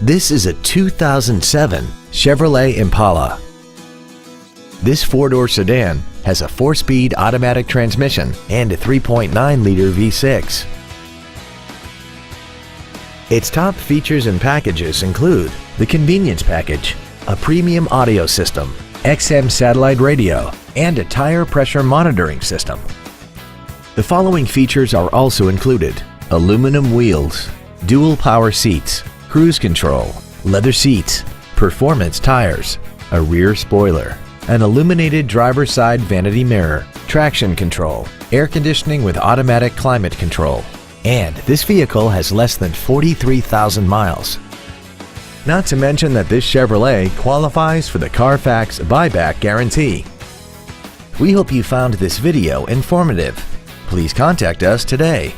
This is a 2007 Chevrolet Impala. This four-door sedan has a 4-speed automatic transmission and a 3.9-liter V6. Its top features and packages include the convenience package, a premium audio system, XM satellite radio, and a tire pressure monitoring system. The following features are also included: aluminum wheels, dual power seats, cruise control, leather seats, performance tires, a rear spoiler, an illuminated driver's side vanity mirror, traction control, air conditioning with automatic climate control, and this vehicle has less than 43,000 miles. Not to mention that this Chevrolet qualifies for the Carfax buyback guarantee. We hope you found this video informative. Please contact us today.